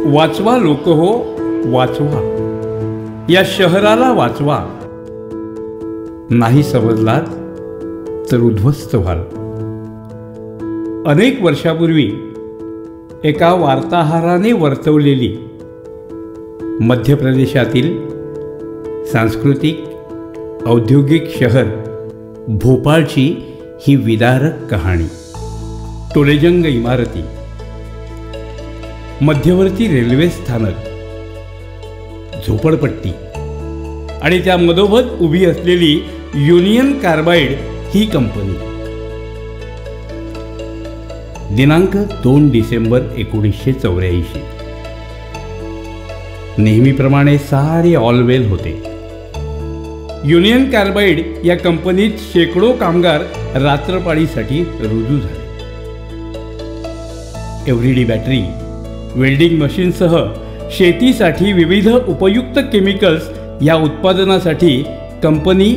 वाचवा लोक हो, वाचवा, या शहराला वाचवा. नाही समजलात तर उद्ध्वस्त व्हाल. अनेक वर्षापूर्वी एका वार्ताहराने वर्तवलेली मध्य प्रदेशातील सांस्कृतिक औद्योगिक शहर भोपाळची ही विदारक कहाणी. टोलेजंग इमारती, मध्यवर्ती रेल्वे स्थानक, झोपडपट्टी आणि त्या मधोमध उभी असलेली युनियन कार्बाइड ही कंपनी. दिनांक 2 डिसेंबर 1984. नेहमीप्रमाणे सारे ऑलवेल होते. युनियन कार्बाइड या कंपनीत शेकडो कामगार रात्रपाळीसाठी रुजू झाले. एव्हरीडी बॅटरी, वेल्डिंग मशीनसह शेतीसाठी विविध उपयुक्त केमिकल्स या उत्पादनासाठी कंपनी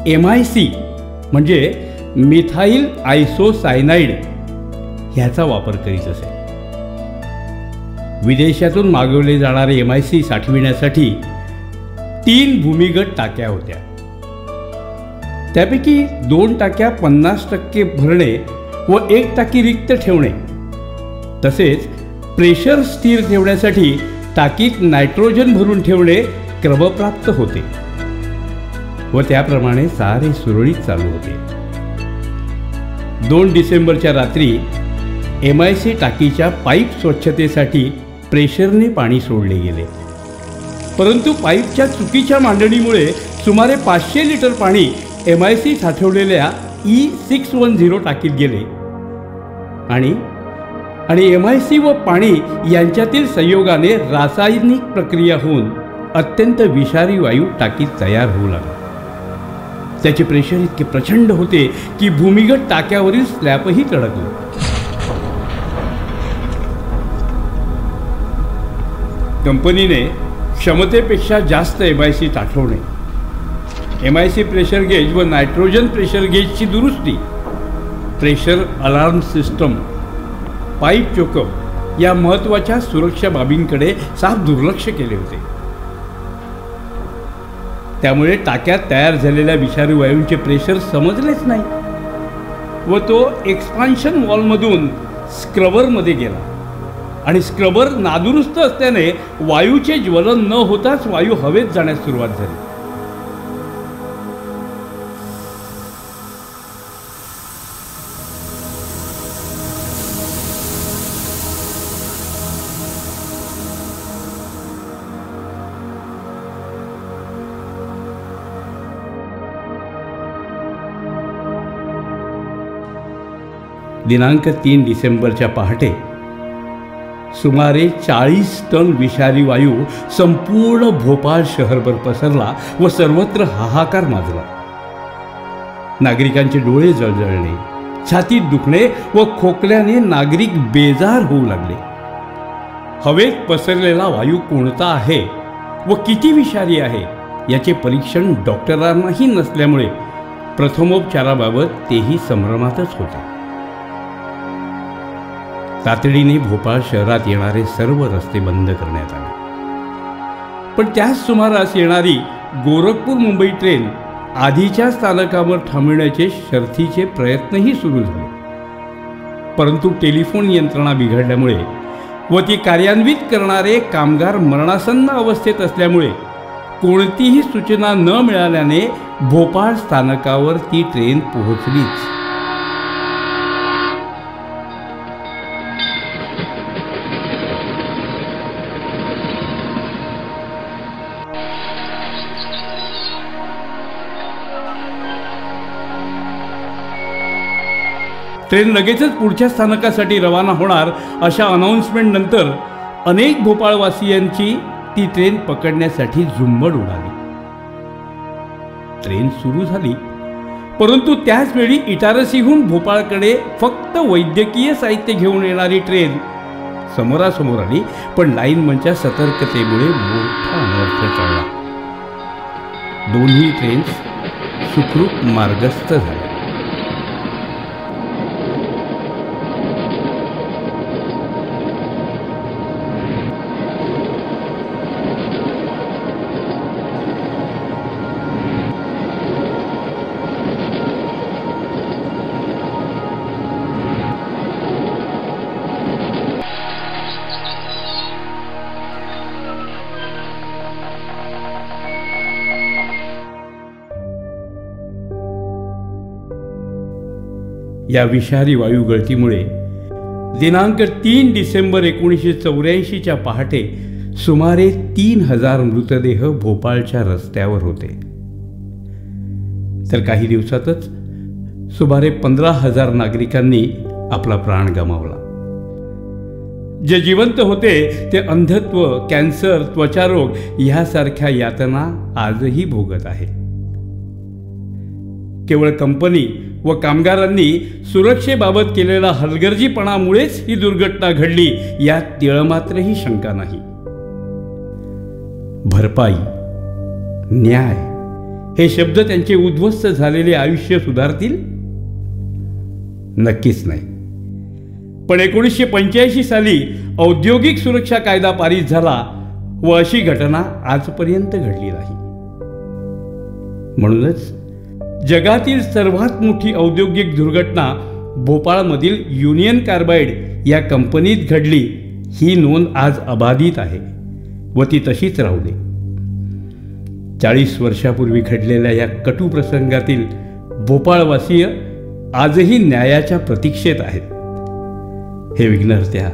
MIC म्हणजे मिथाइल आयसोसायनाइड ह्याचा वापर करीत असे. विदेशातून मागवले जाणारे MIC साठविण्यासाठी 3 भूमिगत टाक्या होत्या. त्यापैकी 2 टाक्या 50% भरणे व 1 टाकी रिक्त ठेवणे, तसेच प्रेशर स्थिर ठेवण्यासाठी टाकीत नायट्रोजन भरून ठेवणे क्रमप्राप्त होते व त्याप्रमाणे सारे सुरळीत चालू होते. 2 डिसेंबरच्या रात्री MIC टाकीच्या पाईप स्वच्छतेसाठी प्रेशरने पाणी सोडले गेले, परंतु पाईपच्या चुकीच्या मांडणीमुळे सुमारे 500 लिटर पाणी MIC साठवलेल्या E610 टाकीत गेले आणि MIC व पाणी यांच्यातील संयोगाने रासायनिक प्रक्रिया होऊन अत्यंत विषारी वायू टाकीत तयार होऊ लागला. त्याचे प्रेशर इतके प्रचंड होते की भूमिगत टाक्यावरील स्लॅबही तडकले. कंपनीने क्षमतेपेक्षा जास्त MIC साठवणे, MIC प्रेशर गेज व नायट्रोजन प्रेशर गेजची दुरुस्ती, pressure alarm system, pipe choke up या महत्त्वाच्या सुरक्षा बाबींकडे साफ दुर्लक्ष केले होते. त्यामुळे टाक्यात तयार झालेल्या विषारी वायूंचे प्रेशर समजलेच नाही व तो एक्सपान्शन वॉल्वमधून स्क्रबरमध्ये गेला आणि स्क्रबर नादुरुस्त असल्याने वायूचे ज्वलन न होताच वायू हवेत जाण्यास सुरुवात झाली. दिनांक 3 डिसेंबरच्या पहाटे सुमारे 40 टन विषारी वायू संपूर्ण भोपाळ शहरभर पसरला व सर्वत्र हाहाकार माजला. नागरिकांचे डोळे जळजळले, छातीत दुखणे व खोकल्याने नागरिक बेजार होऊ लागले. हवेत पसरलेला वायू कोणता आहे व किती विषारी आहे याचे परीक्षण डॉक्टरांनाही नसल्यामुळे प्रथमोपचाराबाबत तेही संभ्रमातच होते. तातडीने भोपाळ शहरात येणारे सर्व रस्ते बंद करण्यात आले. पण त्याच सुमारास येणारी गोरखपूर मुंबई ट्रेन आधीच्या स्थानकावर थांबविण्याचे शर्थीचे प्रयत्नही सुरू झाले, परंतु टेलिफोन यंत्रणा बिघडल्यामुळे व ती कार्यान्वित करणारे कामगार मरणासन्न अवस्थेत असल्यामुळे कोणतीही सूचना न मिळाल्याने भोपाळ स्थानकावर ती ट्रेन पोहोचलीच. ट्रेन लगेचच पुढच्या स्थानकासाठी रवाना होणार अशा अनाउन्समेंट नंतर अनेक भोपाळवासियांची ती ट्रेन पकडण्यासाठी झुंबड उडाली. ट्रेन सुरू झाली, परंतु त्याच वेळी इटारसीहून भोपाळकडे फक्त वैद्यकीय साहित्य घेऊन येणारी ट्रेन समोरासमोर आली. पण लाईनमनच्या सतर्कतेमुळे मोठा अनर्थ टळला. दोन्ही ट्रेन्स सुखरूप मार्गस्थ झाल्या. या विषारी वायू गळतीमुळे दिनांक 3 डिसेंबर 1984च्या पहाटे सुमारे 3000 मृतदेह भोपाळच्या रस्त्यावर होते. तर काही दिवसातच सुमारे 15,000 नागरिकांनी आपला प्राण गमावला. जे जिवंत होते ते अंधत्व, कॅन्सर, त्वचारोग यासारख्या यातना आजही भोगत आहेत. केवळ कंपनी व कामगारांनी सुरक्षेबाबत केलेला हलगर्जीपणामुळेच ही दुर्घटना घडली यात तिळमात्रही शंका नाही. भरपाई, न्याय हे शब्द त्यांचे उद्ध्वस्त झालेले आयुष्य सुधारतील? नक्कीच नाही. पण 1985 साली औद्योगिक सुरक्षा कायदा पारित झाला व अशी घटना आजपर्यंत घडली नाही. म्हणूनच जगातील सर्वात मोठी औद्योगिक दुर्घटना भोपाळमधील युनियन कार्बाइड या कंपनीत घडली ही नोंद आज अबाधित आहे व ती तशीच राहू दे. 40 वर्षापूर्वी घडलेल्या या कटू प्रसंगातील भोपाळवासीय आजही न्यायाच्या प्रतीक्षेत आहेत. हे विघ्नहर्त्या,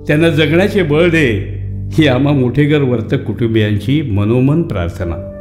त्यांना जगण्याचे बळ दे ही आम्हा मोठेगर वर्तक कुटुंबियांची मनोमन प्रार्थना.